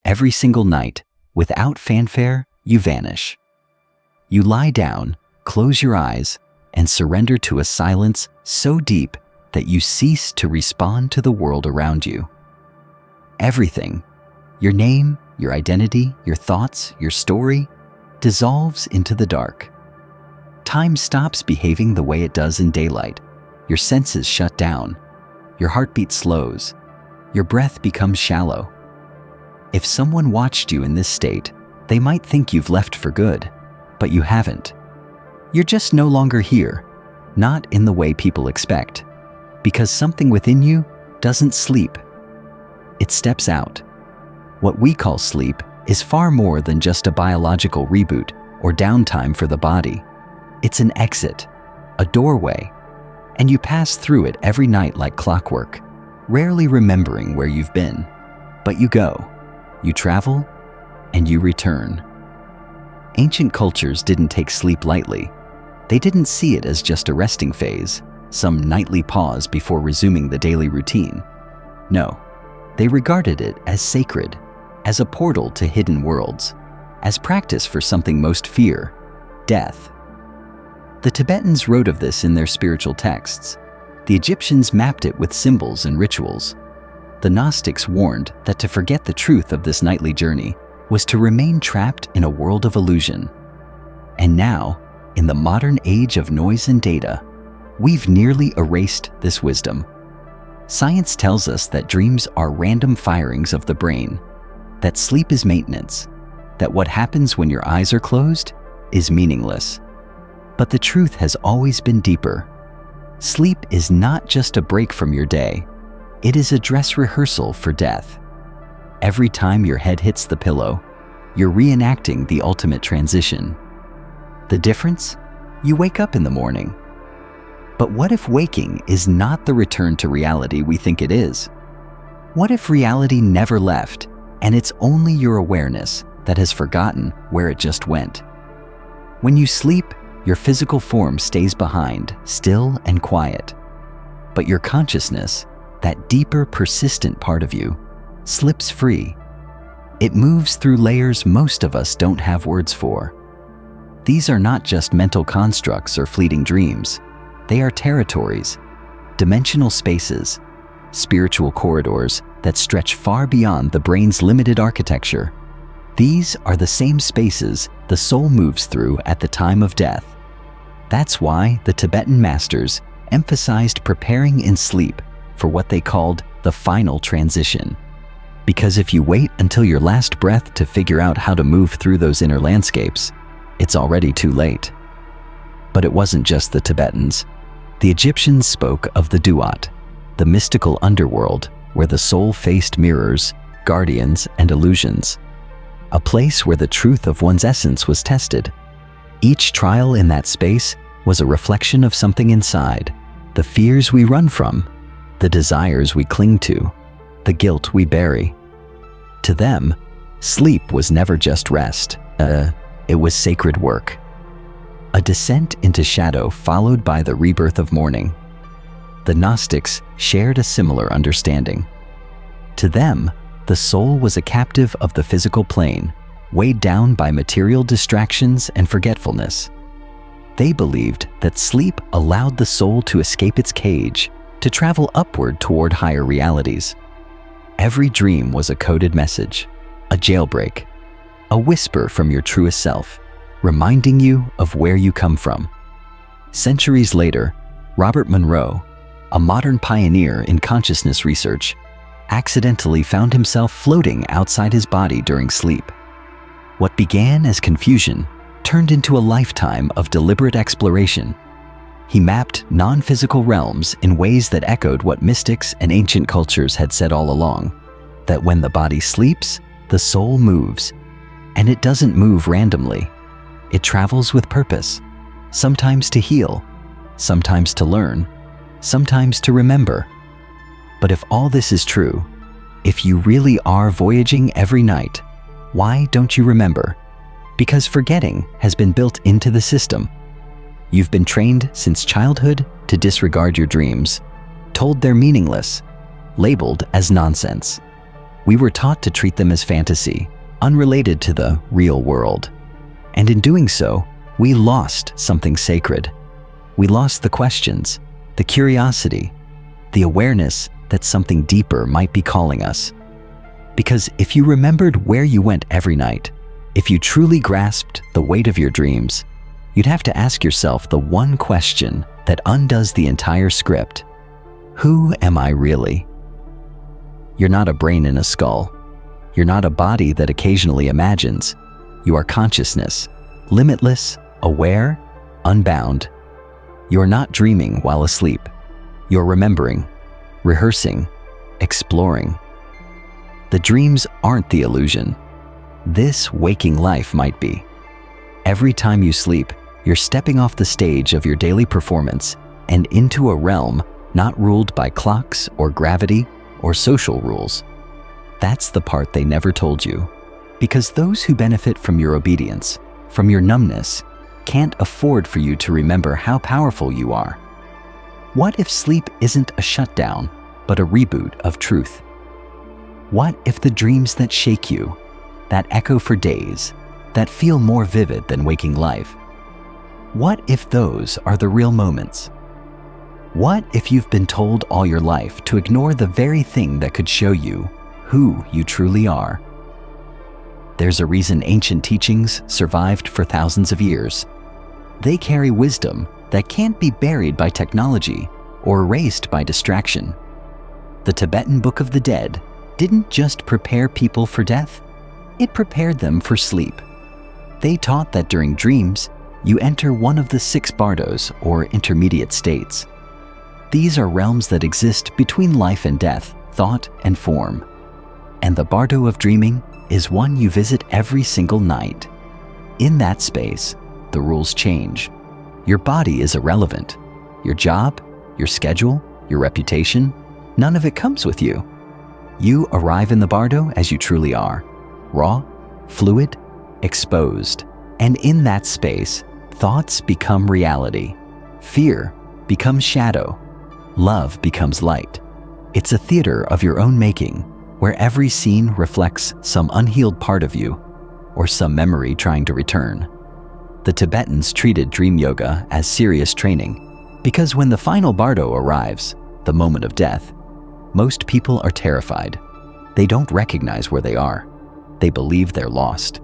every single night, without fanfare, you vanish. You lie down, close your eyes, and surrender to a silence so deep that you cease to respond to the world around you. Everything, your name, your identity, your thoughts, your story, dissolves into the dark. Time stops behaving the way it does in daylight. Your senses shut down. Your heartbeat slows. Your breath becomes shallow. If someone watched you in this state, they might think you've left for good, but you haven't. You're just no longer here, not in the way people expect, because something within you doesn't sleep. It steps out. What we call sleep is far more than just a biological reboot or downtime for the body. It's an exit, a doorway, and you pass through it every night like clockwork, rarely remembering where you've been. But you go, you travel, and you return. Ancient cultures didn't take sleep lightly. They didn't see it as just a resting phase, some nightly pause before resuming the daily routine. No, they regarded it as sacred, as a portal to hidden worlds, as practice for something most fear, death. The Tibetans wrote of this in their spiritual texts. The Egyptians mapped it with symbols and rituals. The Gnostics warned that to forget the truth of this nightly journey was to remain trapped in a world of illusion. And now, in the modern age of noise and data, we've nearly erased this wisdom. Science tells us that dreams are random firings of the brain, that sleep is maintenance, that what happens when your eyes are closed is meaningless. But the truth has always been deeper. Sleep is not just a break from your day. It is a dress rehearsal for death. Every time your head hits the pillow, you're reenacting the ultimate transition. The difference? You wake up in the morning. But what if waking is not the return to reality we think it is? What if reality never left, and it's only your awareness that has forgotten where it just went? When you sleep, your physical form stays behind, still and quiet. But your consciousness, that deeper, persistent part of you, slips free. It moves through layers most of us don't have words for. These are not just mental constructs or fleeting dreams. They are territories, dimensional spaces, spiritual corridors that stretch far beyond the brain's limited architecture. These are the same spaces the soul moves through at the time of death. That's why the Tibetan masters emphasized preparing in sleep for what they called the final transition. Because if you wait until your last breath to figure out how to move through those inner landscapes, it's already too late. But it wasn't just the Tibetans. The Egyptians spoke of the duat, the mystical underworld where the soul faced mirrors, guardians, and illusions. A place where the truth of one's essence was tested. Each trial in that space was a reflection of something inside, the fears we run from, the desires we cling to, the guilt we bury. To them, sleep was never just rest. It was sacred work. A descent into shadow followed by the rebirth of morning. The Gnostics shared a similar understanding. To them, the soul was a captive of the physical plane, weighed down by material distractions and forgetfulness. They believed that sleep allowed the soul to escape its cage, to travel upward toward higher realities. Every dream was a coded message, a jailbreak, a whisper from your truest self, reminding you of where you come from. Centuries later, Robert Monroe, a modern pioneer in consciousness research, accidentally found himself floating outside his body during sleep. What began as confusion turned into a lifetime of deliberate exploration. He mapped non-physical realms in ways that echoed what mystics and ancient cultures had said all along, that when the body sleeps, the soul moves. And it doesn't move randomly. It travels with purpose, sometimes to heal, sometimes to learn, sometimes to remember. But if all this is true, if you really are voyaging every night, why don't you remember? Because forgetting has been built into the system. You've been trained since childhood to disregard your dreams, told they're meaningless, labeled as nonsense. We were taught to treat them as fantasy, unrelated to the real world. And in doing so, we lost something sacred. We lost the questions, the curiosity, the awareness that something deeper might be calling us. Because if you remembered where you went every night, if you truly grasped the weight of your dreams, you'd have to ask yourself the one question that undoes the entire script. Who am I really? You're not a brain in a skull. You're not a body that occasionally imagines. You are consciousness, limitless, aware, unbound. You're not dreaming while asleep. You're remembering, rehearsing, exploring. The dreams aren't the illusion. This waking life might be. Every time you sleep, you're stepping off the stage of your daily performance and into a realm not ruled by clocks or gravity or social rules. That's the part they never told you. Because those who benefit from your obedience, from your numbness, can't afford for you to remember how powerful you are. What if sleep isn't a shutdown, but a reboot of truth? What if the dreams that shake you, that echo for days, that feel more vivid than waking life? What if those are the real moments? What if you've been told all your life to ignore the very thing that could show you who you truly are? There's a reason ancient teachings survived for thousands of years. They carry wisdom that can't be buried by technology or erased by distraction. The Tibetan Book of the Dead didn't just prepare people for death, it prepared them for sleep. They taught that during dreams, you enter one of the 6 bardos, or intermediate states. These are realms that exist between life and death, thought and form. And the bardo of dreaming is one you visit every single night. In that space, the rules change. Your body is irrelevant. Your job, your schedule, your reputation, none of it comes with you. You arrive in the bardo as you truly are, raw, fluid, exposed. And in that space, thoughts become reality. Fear becomes shadow. Love becomes light. It's a theater of your own making, where every scene reflects some unhealed part of you, or some memory trying to return. The Tibetans treated dream yoga as serious training, because when the final bardo arrives, the moment of death, most people are terrified. They don't recognize where they are. They believe they're lost.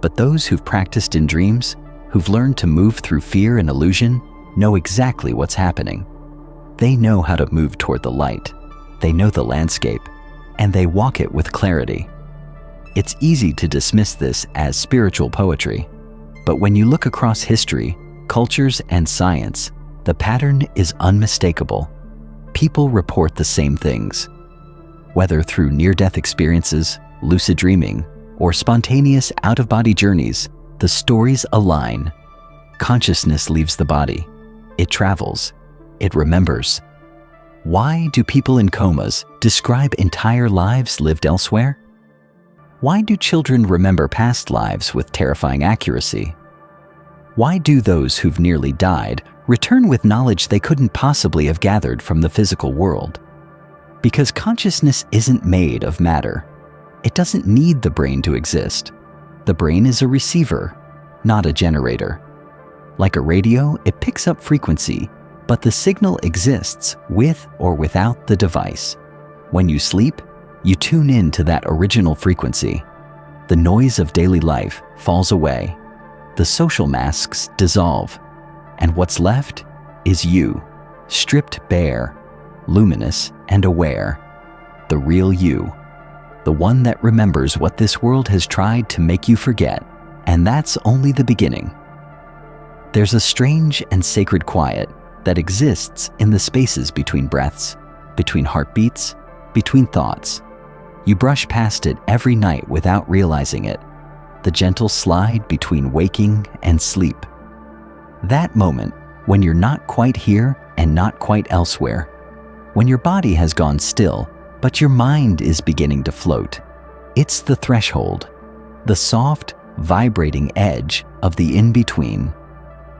But those who've practiced in dreams, who've learned to move through fear and illusion, know exactly what's happening. They know how to move toward the light. They know the landscape, and they walk it with clarity. It's easy to dismiss this as spiritual poetry, but when you look across history, cultures, and science, the pattern is unmistakable. People report the same things. Whether through near-death experiences, lucid dreaming, or spontaneous out-of-body journeys, the stories align. Consciousness leaves the body. It travels. It remembers. Why do people in comas describe entire lives lived elsewhere? Why do children remember past lives with terrifying accuracy? Why do those who've nearly died return with knowledge they couldn't possibly have gathered from the physical world? Because consciousness isn't made of matter. It doesn't need the brain to exist. The brain is a receiver, not a generator. Like a radio, it picks up frequency, but the signal exists with or without the device. When you sleep, you tune in to that original frequency. The noise of daily life falls away. The social masks dissolve. And what's left is you, stripped bare, luminous and aware. The real you. The one that remembers what this world has tried to make you forget. And that's only the beginning. There's a strange and sacred quiet that exists in the spaces between breaths, between heartbeats, between thoughts. You brush past it every night without realizing it. The gentle slide between waking and sleep. That moment when you're not quite here and not quite elsewhere. When your body has gone still, but your mind is beginning to float. It's the threshold, the soft, vibrating edge of the in-between.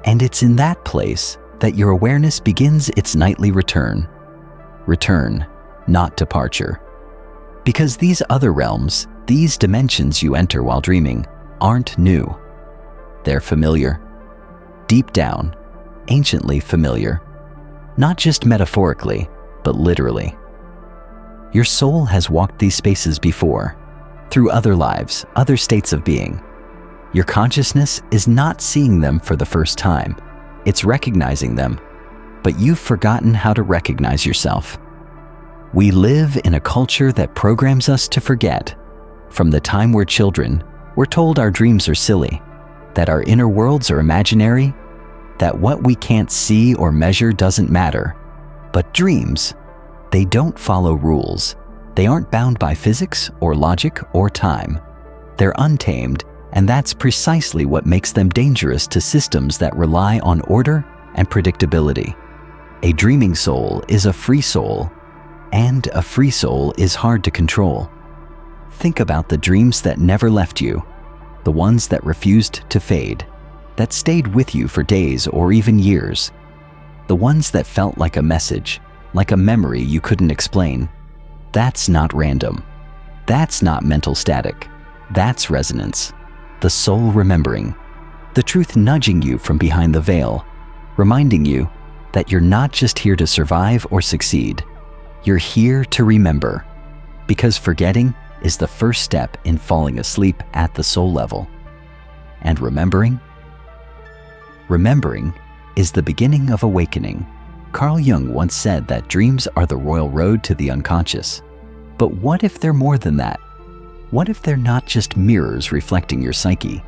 And it's in that place that your awareness begins its nightly return. Return, not departure. Because these other realms, these dimensions you enter while dreaming, aren't new. They're familiar. Deep down, anciently familiar. Not just metaphorically, but literally. Your soul has walked these spaces before, through other lives, other states of being. Your consciousness is not seeing them for the first time. It's recognizing them, but you've forgotten how to recognize yourself. We live in a culture that programs us to forget. From the time we're children, we're told our dreams are silly, that our inner worlds are imaginary, that what we can't see or measure doesn't matter. But dreams, they don't follow rules. They aren't bound by physics or logic or time. They're untamed, and that's precisely what makes them dangerous to systems that rely on order and predictability. A dreaming soul is a free soul, and a free soul is hard to control. Think about the dreams that never left you, the ones that refused to fade, that stayed with you for days or even years, the ones that felt like a message, like a memory you couldn't explain. That's not random. That's not mental static. That's resonance. The soul remembering. The truth nudging you from behind the veil, reminding you that you're not just here to survive or succeed. You're here to remember. Because forgetting is the first step in falling asleep at the soul level. And remembering? Remembering is the beginning of awakening. Carl Jung once said that dreams are the royal road to the unconscious. But what if they're more than that? What if they're not just mirrors reflecting your psyche,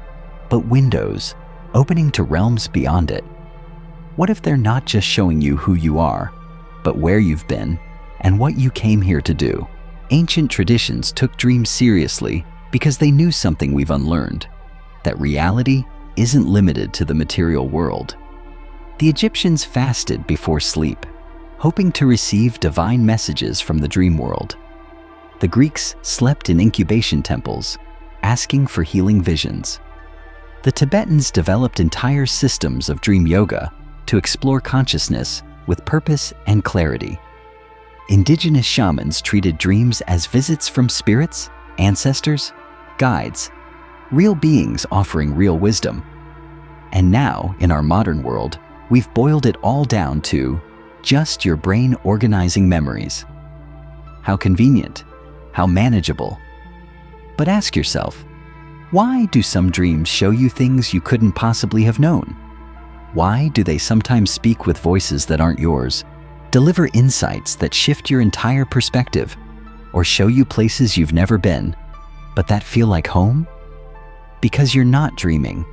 but windows opening to realms beyond it? What if they're not just showing you who you are, but where you've been and what you came here to do? Ancient traditions took dreams seriously because they knew something we've unlearned, that reality isn't limited to the material world. The Egyptians fasted before sleep, hoping to receive divine messages from the dream world. The Greeks slept in incubation temples, asking for healing visions. The Tibetans developed entire systems of dream yoga to explore consciousness with purpose and clarity. Indigenous shamans treated dreams as visits from spirits, ancestors, guides, real beings offering real wisdom. And now, in our modern world, we've boiled it all down to just your brain organizing memories. How convenient, how manageable. But ask yourself, why do some dreams show you things you couldn't possibly have known? Why do they sometimes speak with voices that aren't yours, deliver insights that shift your entire perspective, or show you places you've never been, but that feel like home? Because you're not dreaming,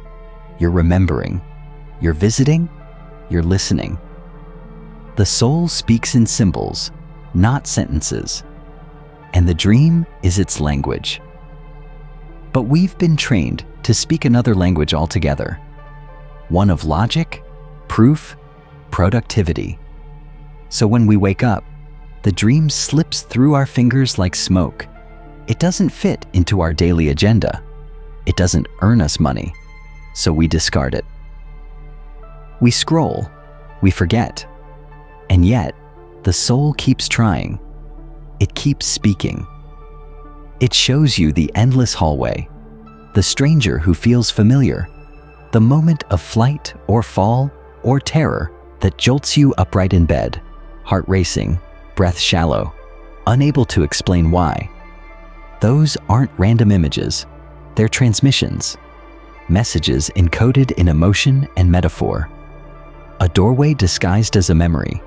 you're remembering, you're visiting, you're listening. The soul speaks in symbols, not sentences, and the dream is its language. But we've been trained to speak another language altogether, one of logic, proof, productivity. So when we wake up, the dream slips through our fingers like smoke. It doesn't fit into our daily agenda. It doesn't earn us money, so we discard it. We scroll, we forget, and yet the soul keeps trying. It keeps speaking. It shows you the endless hallway, the stranger who feels familiar, the moment of flight or fall or terror that jolts you upright in bed, heart racing, breath shallow, unable to explain why. Those aren't random images, they're transmissions, messages encoded in emotion and metaphor. A doorway disguised as a memory,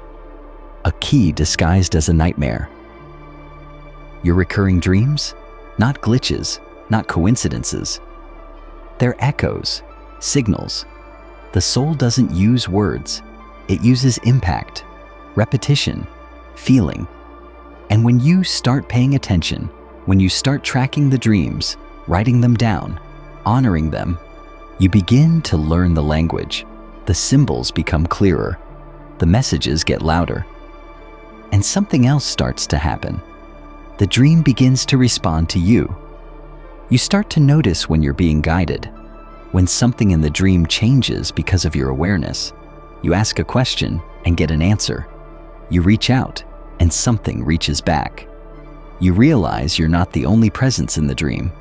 a key disguised as a nightmare. Your recurring dreams? Not glitches, not coincidences. They're echoes, signals. The soul doesn't use words, it uses impact, repetition, feeling. And when you start paying attention, when you start tracking the dreams, writing them down, honoring them, you begin to learn the language. The symbols become clearer, the messages get louder. And something else starts to happen. The dream begins to respond to you. You start to notice when you're being guided, when something in the dream changes because of your awareness. You ask a question and get an answer. You reach out and something reaches back. You realize you're not the only presence in the dream,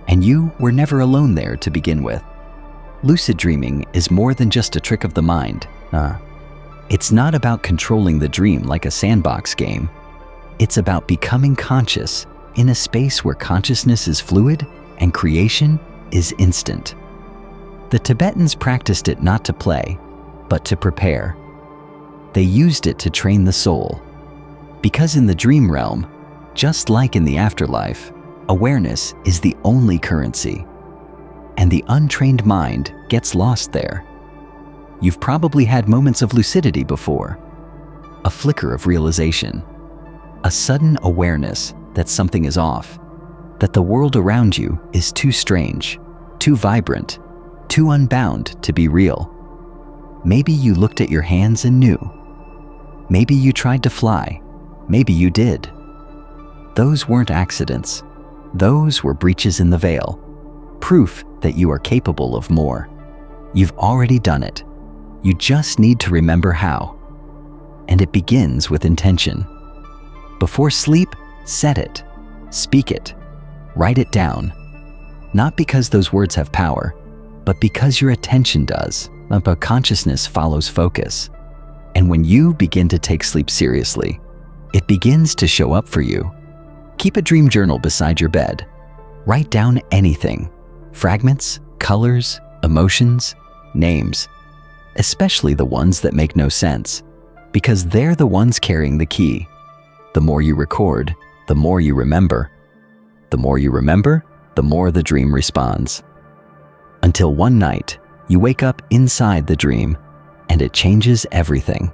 and you were never alone there to begin with. Lucid dreaming is more than just a trick of the mind. It's not about controlling the dream like a sandbox game. It's about becoming conscious in a space where consciousness is fluid and creation is instant. The Tibetans practiced it not to play, but to prepare. They used it to train the soul. Because in the dream realm, just like in the afterlife, awareness is the only currency, and the untrained mind gets lost there. You've probably had moments of lucidity before, a flicker of realization, a sudden awareness that something is off, that the world around you is too strange, too vibrant, too unbound to be real. Maybe you looked at your hands and knew. Maybe you tried to fly. Maybe you did. Those weren't accidents. Those were breaches in the veil, proof that you are capable of more. You've already done it. You just need to remember how. And it begins with intention. Before sleep, set it, speak it, write it down. Not because those words have power, but because your attention does. But consciousness follows focus. And when you begin to take sleep seriously, it begins to show up for you. Keep a dream journal beside your bed. Write down anything, fragments, colors, emotions, names, especially the ones that make no sense, because they're the ones carrying the key. The more you record, the more you remember. The more you remember, the more the dream responds. Until one night, you wake up inside the dream, and it changes everything.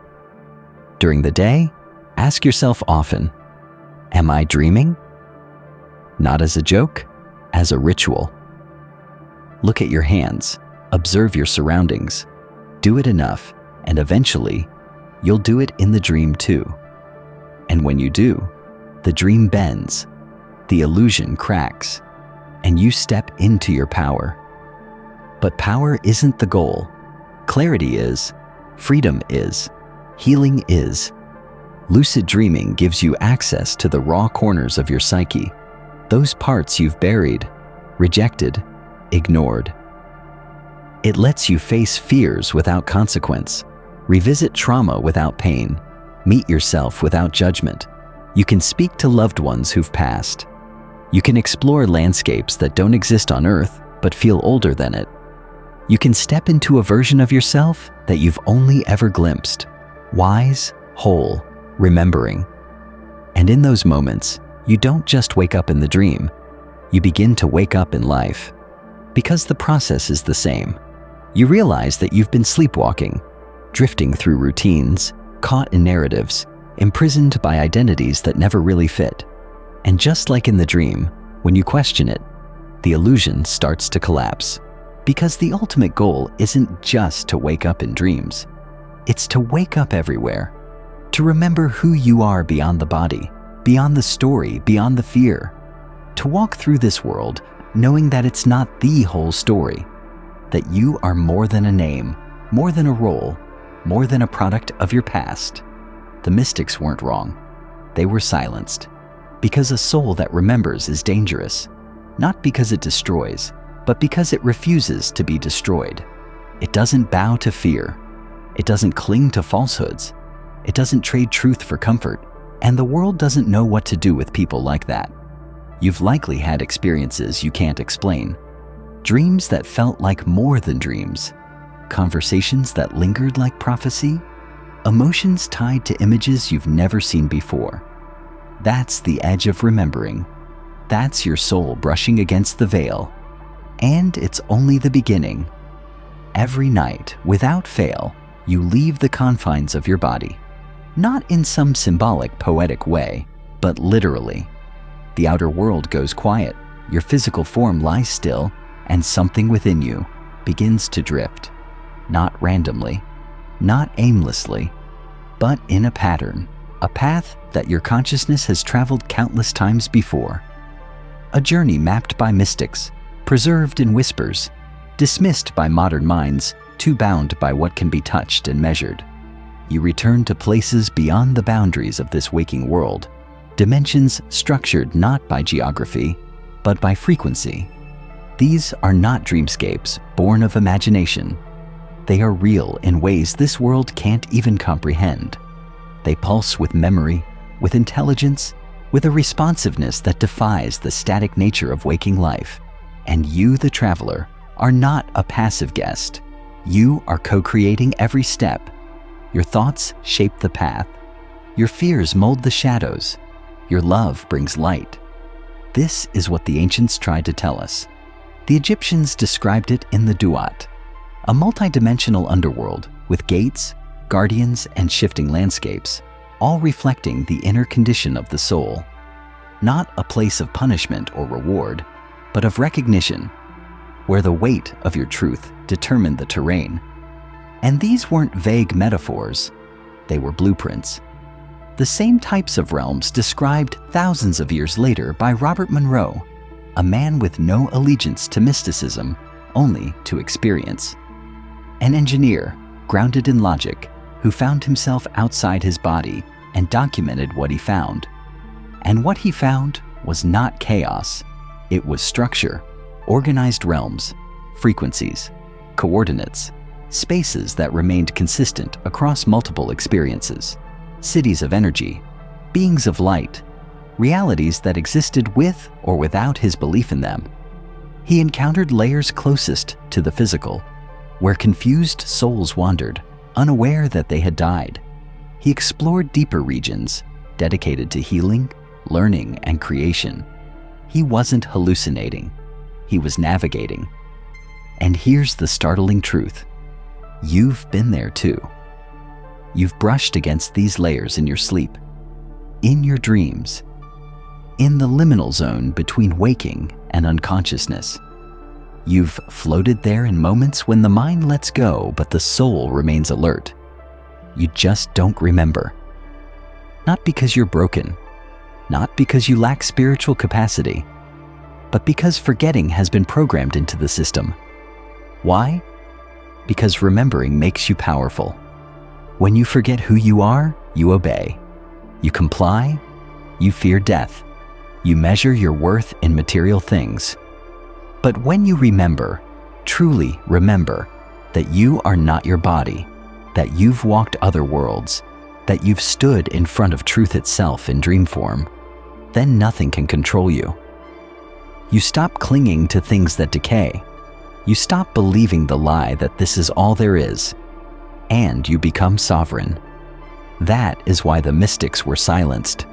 During the day, ask yourself often, am I dreaming? Not as a joke, as a ritual. Look at your hands, observe your surroundings. Do it enough, and eventually, you'll do it in the dream too. And when you do, the dream bends, the illusion cracks, and you step into your power. But power isn't the goal. Clarity is, freedom is, healing is. Lucid dreaming gives you access to the raw corners of your psyche, those parts you've buried, rejected, ignored. It lets you face fears without consequence, revisit trauma without pain, meet yourself without judgment. You can speak to loved ones who've passed. You can explore landscapes that don't exist on Earth but feel older than it. You can step into a version of yourself that you've only ever glimpsed, wise, whole, remembering. And in those moments, you don't just wake up in the dream, you begin to wake up in life. Because the process is the same. You realize that you've been sleepwalking, drifting through routines, caught in narratives, imprisoned by identities that never really fit. And just like in the dream, when you question it, the illusion starts to collapse. Because the ultimate goal isn't just to wake up in dreams. It's to wake up everywhere. To remember who you are beyond the body, beyond the story, beyond the fear. To walk through this world knowing that it's not the whole story. That you are more than a name, more than a role, more than a product of your past. The mystics weren't wrong. They were silenced. Because a soul that remembers is dangerous. Not because it destroys, but because it refuses to be destroyed. It doesn't bow to fear. It doesn't cling to falsehoods. It doesn't trade truth for comfort. And the world doesn't know what to do with people like that. You've likely had experiences you can't explain. Dreams that felt like more than dreams. Conversations that lingered like prophecy. Emotions tied to images you've never seen before. That's the edge of remembering. That's your soul brushing against the veil. And it's only the beginning. Every night, without fail, you leave the confines of your body. Not in some symbolic, poetic way, but literally. The outer world goes quiet, your physical form lies still, and something within you begins to drift. Not randomly, not aimlessly, but in a pattern, a path that your consciousness has traveled countless times before. A journey mapped by mystics, preserved in whispers, dismissed by modern minds, too bound by what can be touched and measured. You return to places beyond the boundaries of this waking world, dimensions structured not by geography, but by frequency. These are not dreamscapes born of imagination. They are real in ways this world can't even comprehend. They pulse with memory, with intelligence, with a responsiveness that defies the static nature of waking life. And you, the traveler, are not a passive guest. You are co-creating every step. Your thoughts shape the path. Your fears mold the shadows. Your love brings light. This is what the ancients tried to tell us. The Egyptians described it in the Duat, a multidimensional underworld with gates, guardians, and shifting landscapes, all reflecting the inner condition of the soul. Not a place of punishment or reward, but of recognition, where the weight of your truth determined the terrain. And these weren't vague metaphors, they were blueprints. The same types of realms described thousands of years later by Robert Monroe, a man with no allegiance to mysticism, only to experience. An engineer, grounded in logic, who found himself outside his body and documented what he found. And what he found was not chaos, it was structure, organized realms, frequencies, coordinates, spaces that remained consistent across multiple experiences, cities of energy, beings of light, realities that existed with or without his belief in them. He encountered layers closest to the physical, where confused souls wandered, unaware that they had died. He explored deeper regions, dedicated to healing, learning, and creation. He wasn't hallucinating, he was navigating. And here's the startling truth. You've been there too. You've brushed against these layers in your sleep, in your dreams, in the liminal zone between waking and unconsciousness. You've floated there in moments when the mind lets go but the soul remains alert. You just don't remember. Not because you're broken, not because you lack spiritual capacity, but because forgetting has been programmed into the system. Why? Because remembering makes you powerful. When you forget who you are, you obey. You comply, you fear death. You measure your worth in material things. But when you remember, truly remember, that you are not your body, that you've walked other worlds, that you've stood in front of truth itself in dream form, then nothing can control you. You stop clinging to things that decay. You stop believing the lie that this is all there is, and you become sovereign. That is why the mystics were silenced,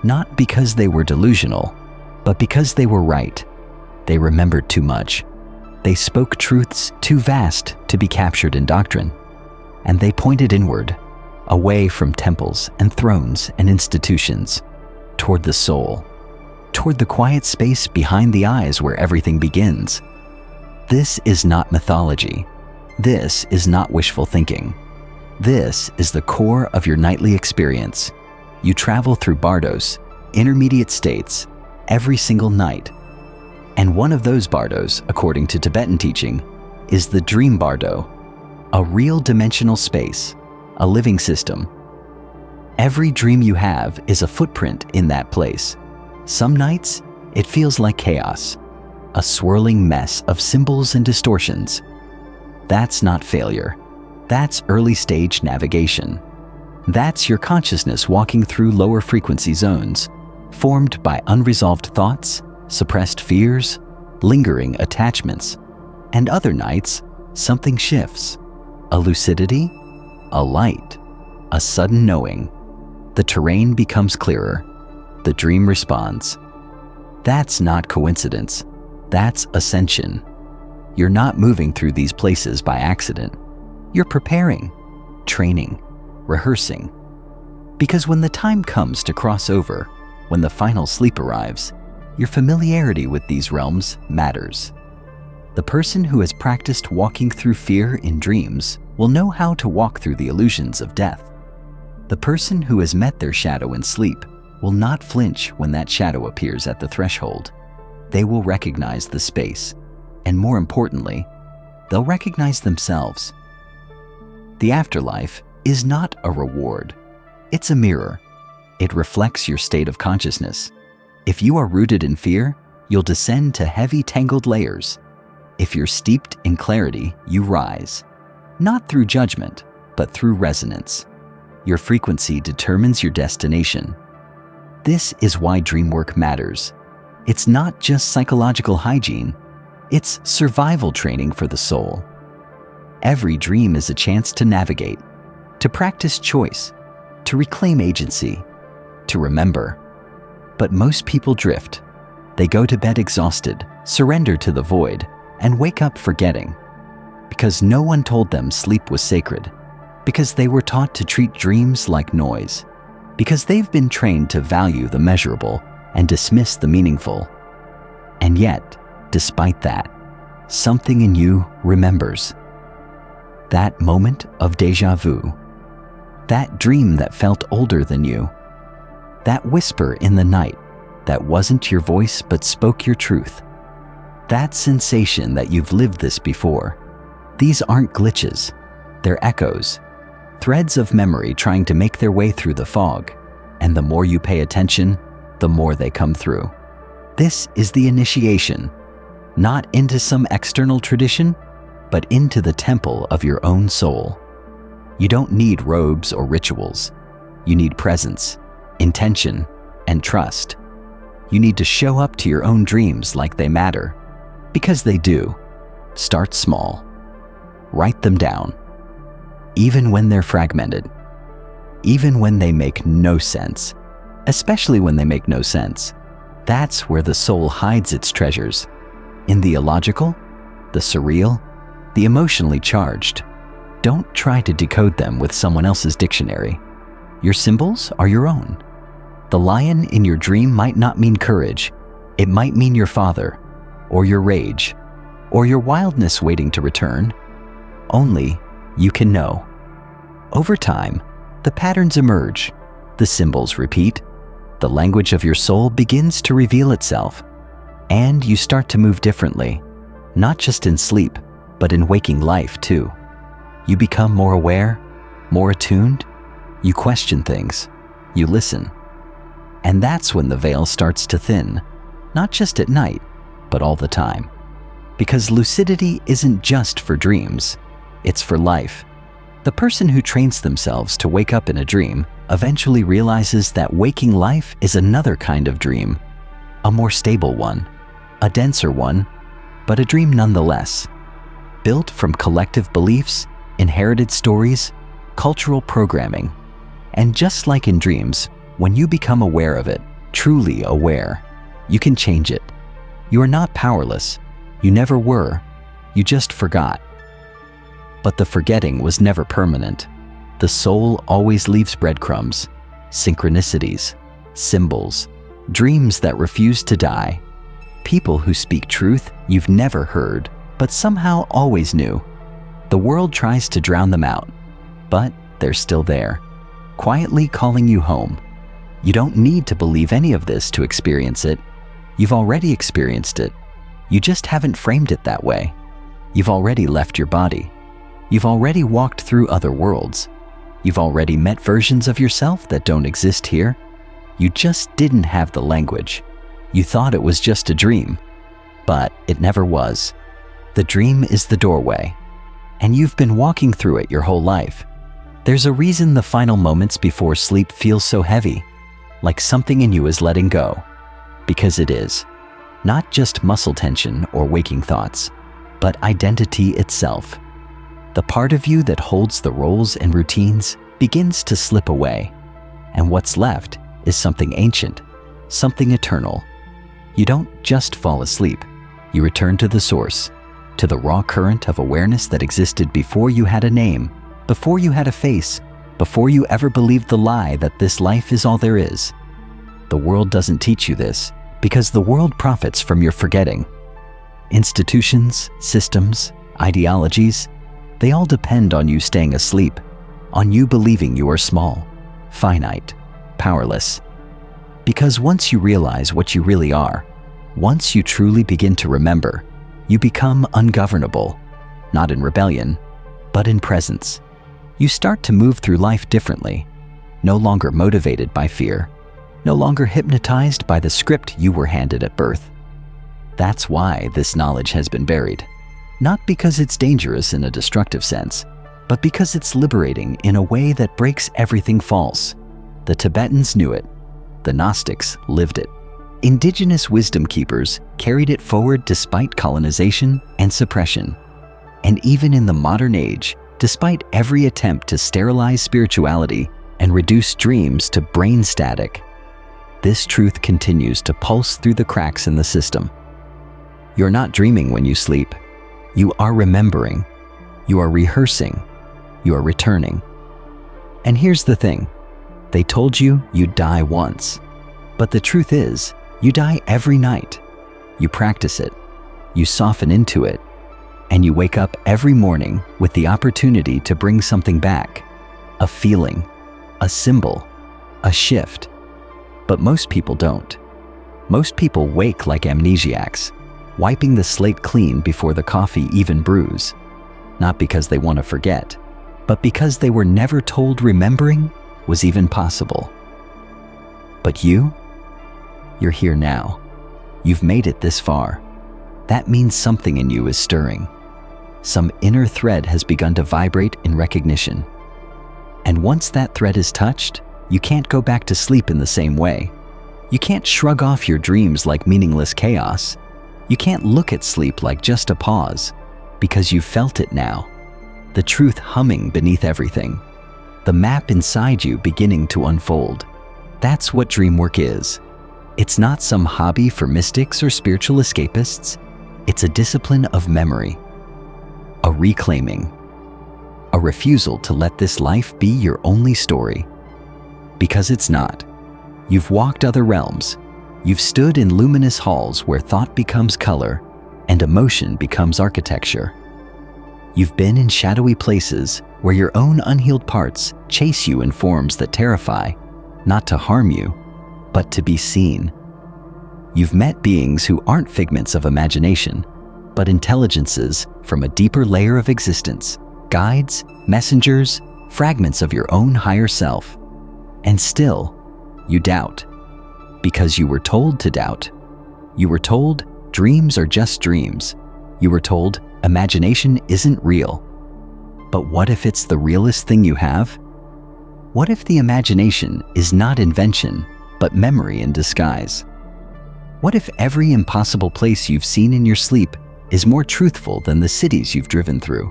not because they were delusional, but because they were right. They remembered too much. They spoke truths too vast to be captured in doctrine, and they pointed inward, away from temples and thrones and institutions, toward the soul, toward the quiet space behind the eyes where everything begins. This is not mythology. This is not wishful thinking. This is the core of your nightly experience. You travel through bardos, intermediate states, every single night. And one of those bardos, according to Tibetan teaching, is the dream bardo, a real dimensional space, a living system. Every dream you have is a footprint in that place. Some nights, it feels like chaos, a swirling mess of symbols and distortions. That's not failure. That's early stage navigation. That's your consciousness walking through lower frequency zones, formed by unresolved thoughts, suppressed fears, lingering attachments. And other nights, something shifts. A lucidity, a light, a sudden knowing. The terrain becomes clearer. The dream responds. That's not coincidence. That's ascension. You're not moving through these places by accident. You're preparing, training, rehearsing. Because when the time comes to cross over, when the final sleep arrives, your familiarity with these realms matters. The person who has practiced walking through fear in dreams will know how to walk through the illusions of death. The person who has met their shadow in sleep will not flinch when that shadow appears at the threshold. They will recognize the space, and more importantly, they'll recognize themselves. The afterlife is not a reward, it's a mirror. It reflects your state of consciousness. If you are rooted in fear, you'll descend to heavy, tangled layers. If you're steeped in clarity, you rise. Not through judgment, but through resonance. Your frequency determines your destination. This is why dream work matters. It's not just psychological hygiene, it's survival training for the soul. Every dream is a chance to navigate, to practice choice, to reclaim agency, to remember. But most people drift. They go to bed exhausted, surrender to the void, and wake up forgetting. Because no one told them sleep was sacred. Because they were taught to treat dreams like noise. Because they've been trained to value the measurable and dismiss the meaningful. And yet, despite that, something in you remembers. That moment of déjà vu. That dream that felt older than you. That whisper in the night that wasn't your voice but spoke your truth. That sensation that you've lived this before. These aren't glitches, they're echoes, threads of memory trying to make their way through the fog, and the more you pay attention, the more they come through. This is the initiation, not into some external tradition, but into the temple of your own soul. You don't need robes or rituals. You need presence, intention, and trust. You need to show up to your own dreams like they matter, because they do. Start small. Write them down. Even when they're fragmented. Even when they make no sense. Especially when they make no sense. That's where the soul hides its treasures. In the illogical, the surreal, the emotionally charged. Don't try to decode them with someone else's dictionary. Your symbols are your own. The lion in your dream might not mean courage. It might mean your father, or your rage, or your wildness waiting to return. Only you can know. Over time, the patterns emerge, the symbols repeat, the language of your soul begins to reveal itself, and you start to move differently, not just in sleep, but in waking life too. You become more aware, more attuned, you question things, you listen. And that's when the veil starts to thin, not just at night, but all the time. Because lucidity isn't just for dreams, it's for life. The person who trains themselves to wake up in a dream eventually realizes that waking life is another kind of dream, a more stable one, a denser one, but a dream nonetheless. Built from collective beliefs, inherited stories, cultural programming. And just like in dreams, when you become aware of it, truly aware, you can change it. You are not powerless. You never were. You just forgot. But the forgetting was never permanent. The soul always leaves breadcrumbs, synchronicities, symbols, dreams that refuse to die. People who speak truth you've never heard, but somehow always knew. The world tries to drown them out, but they're still there, quietly calling you home. You don't need to believe any of this to experience it. You've already experienced it. You just haven't framed it that way. You've already left your body. You've already walked through other worlds. You've already met versions of yourself that don't exist here. You just didn't have the language. You thought it was just a dream, but it never was. The dream is the doorway, and you've been walking through it your whole life. There's a reason the final moments before sleep feel so heavy, like something in you is letting go. Because it is. Not just muscle tension or waking thoughts, but identity itself. The part of you that holds the roles and routines begins to slip away, and what's left is something ancient, something eternal. You don't just fall asleep, you return to the source, to the raw current of awareness that existed before you had a name, before you had a face, before you ever believed the lie that this life is all there is. The world doesn't teach you this because the world profits from your forgetting. Institutions, systems, ideologies, they all depend on you staying asleep, on you believing you are small, finite, powerless. Because once you realize what you really are, once you truly begin to remember, you become ungovernable, not in rebellion, but in presence. You start to move through life differently, no longer motivated by fear, no longer hypnotized by the script you were handed at birth. That's why this knowledge has been buried. Not because it's dangerous in a destructive sense, but because it's liberating in a way that breaks everything false. The Tibetans knew it. The Gnostics lived it. Indigenous wisdom keepers carried it forward despite colonization and suppression. And even in the modern age, despite every attempt to sterilize spirituality and reduce dreams to brain static, this truth continues to pulse through the cracks in the system. You're not dreaming when you sleep. You are remembering. You are rehearsing. You are returning. And here's the thing. They told you you'd die once. But the truth is, you die every night. You practice it. You soften into it. And you wake up every morning with the opportunity to bring something back. A feeling, a symbol, a shift. But most people don't. Most people wake like amnesiacs, wiping the slate clean before the coffee even brews. Not because they want to forget, but because they were never told remembering was even possible. But you're here now. You've made it this far. That means something in you is stirring. Some inner thread has begun to vibrate in recognition. And once that thread is touched, you can't go back to sleep in the same way. You can't shrug off your dreams like meaningless chaos. You can't look at sleep like just a pause, because you've felt it now. The truth humming beneath everything. The map inside you beginning to unfold. That's what dream work is. It's not some hobby for mystics or spiritual escapists. It's a discipline of memory. A reclaiming. A refusal to let this life be your only story. Because it's not. You've walked other realms. You've stood in luminous halls where thought becomes color and emotion becomes architecture. You've been in shadowy places where your own unhealed parts chase you in forms that terrify, not to harm you, but to be seen. You've met beings who aren't figments of imagination, but intelligences from a deeper layer of existence, guides, messengers, fragments of your own higher self. And still, you doubt. Because you were told to doubt. You were told dreams are just dreams. You were told imagination isn't real. But what if it's the realest thing you have? What if the imagination is not invention, but memory in disguise? What if every impossible place you've seen in your sleep is more truthful than the cities you've driven through?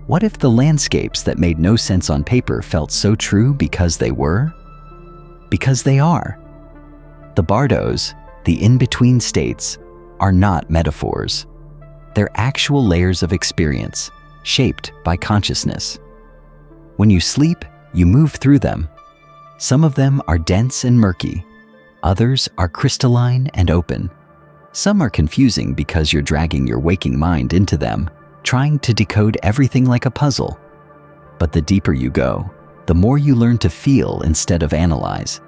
What if the landscapes that made no sense on paper felt so true because they were? Because they are. The bardos, the in-between states, are not metaphors. They're actual layers of experience, shaped by consciousness. When you sleep, you move through them. Some of them are dense and murky. Others are crystalline and open. Some are confusing because you're dragging your waking mind into them, trying to decode everything like a puzzle. But the deeper you go, the more you learn to feel instead of analyze.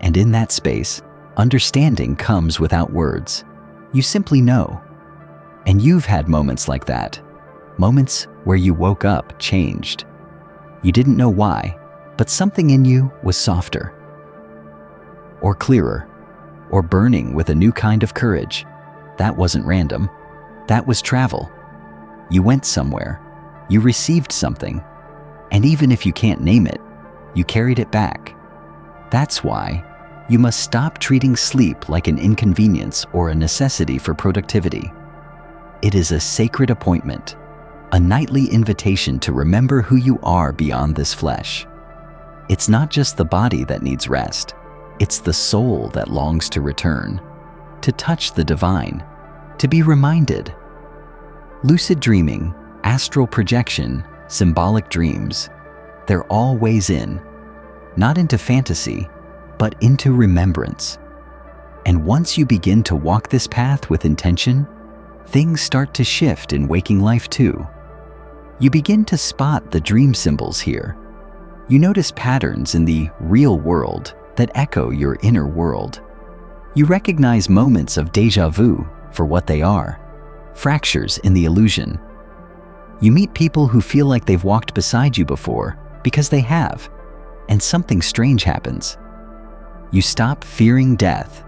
And in that space, understanding comes without words. You simply know. And you've had moments like that. Moments where you woke up changed. You didn't know why, but something in you was softer. Or clearer. Or burning with a new kind of courage. That wasn't random. That was travel. You went somewhere. You received something. And even if you can't name it, you carried it back. That's why you must stop treating sleep like an inconvenience or a necessity for productivity. It is a sacred appointment, a nightly invitation to remember who you are beyond this flesh. It's not just the body that needs rest. It's the soul that longs to return, to touch the divine, to be reminded. Lucid dreaming, astral projection, symbolic dreams, they're all ways in, not into fantasy, but into remembrance. And once you begin to walk this path with intention, things start to shift in waking life too. You begin to spot the dream symbols here. You notice patterns in the real world that echo your inner world. You recognize moments of déjà vu for what they are, fractures in the illusion. You meet people who feel like they've walked beside you before because they have, and something strange happens. You stop fearing death,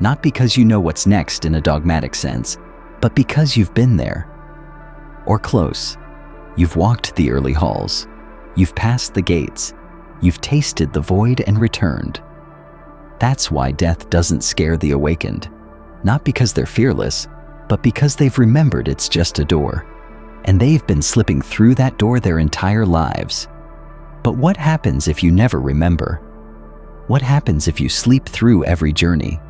not because you know what's next in a dogmatic sense, but because you've been there. Or close. You've walked the early halls. You've passed the gates. You've tasted the void and returned. That's why death doesn't scare the awakened. Not because they're fearless, but because they've remembered it's just a door. And they've been slipping through that door their entire lives. But what happens if you never remember? What happens if you sleep through every journey?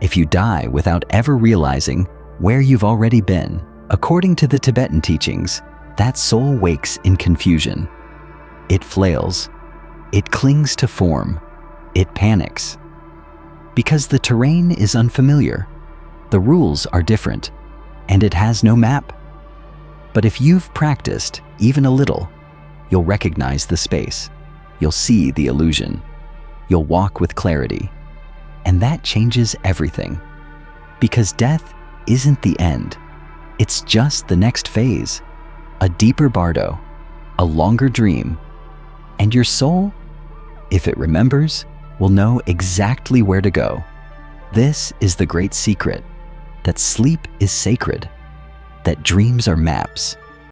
If you die without ever realizing where you've already been? According to the Tibetan teachings, that soul wakes in confusion. It flails. It clings to form. It panics. Because the terrain is unfamiliar. The rules are different, and it has no map. But if you've practiced even a little, you'll recognize the space. You'll see the illusion. You'll walk with clarity. And that changes everything. Because death isn't the end. It's just the next phase. A deeper bardo, a longer dream. And your soul, if it remembers, will know exactly where to go. This is the great secret, that sleep is sacred, that dreams are maps,